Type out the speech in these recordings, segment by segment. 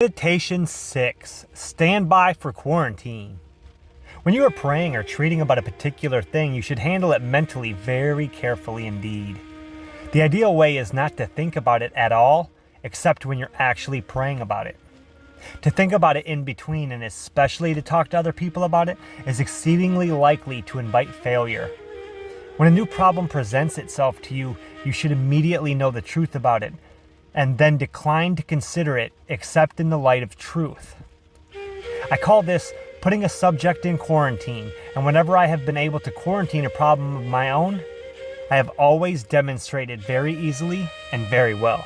Meditation 6. Stand by for quarantine. When you are praying or treating about a particular thing, you should handle it mentally very carefully indeed. The ideal way is not to think about it at all, except when you're actually praying about it. To think about it in between, and especially to talk to other people about it, is exceedingly likely to invite failure. When a new problem presents itself to you, you should immediately know the truth about it, and then decline to consider it except in the light of truth. I call this putting a subject in quarantine, and whenever I have been able to quarantine a problem of my own, I have always demonstrated very easily and very well.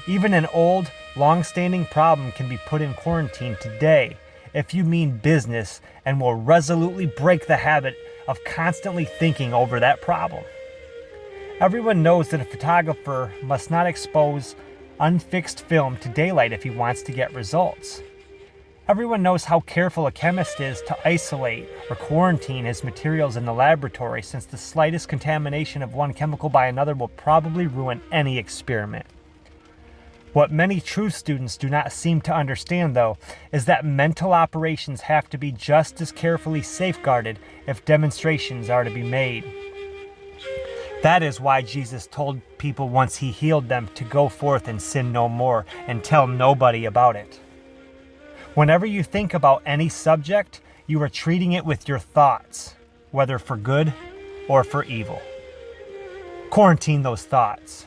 Even an old, long-standing problem can be put in quarantine today if you mean business and will resolutely break the habit of constantly thinking over that problem. Everyone knows that a photographer must not expose unfixed film to daylight if he wants to get results. Everyone knows how careful a chemist is to isolate or quarantine his materials in the laboratory, since the slightest contamination of one chemical by another will probably ruin any experiment. What many truth students do not seem to understand, though, is that mental operations have to be just as carefully safeguarded if demonstrations are to be made. That is why Jesus told people once he healed them to go forth and sin no more and tell nobody about it. Whenever you think about any subject, you are treating it with your thoughts, whether for good or for evil. Quarantine those thoughts.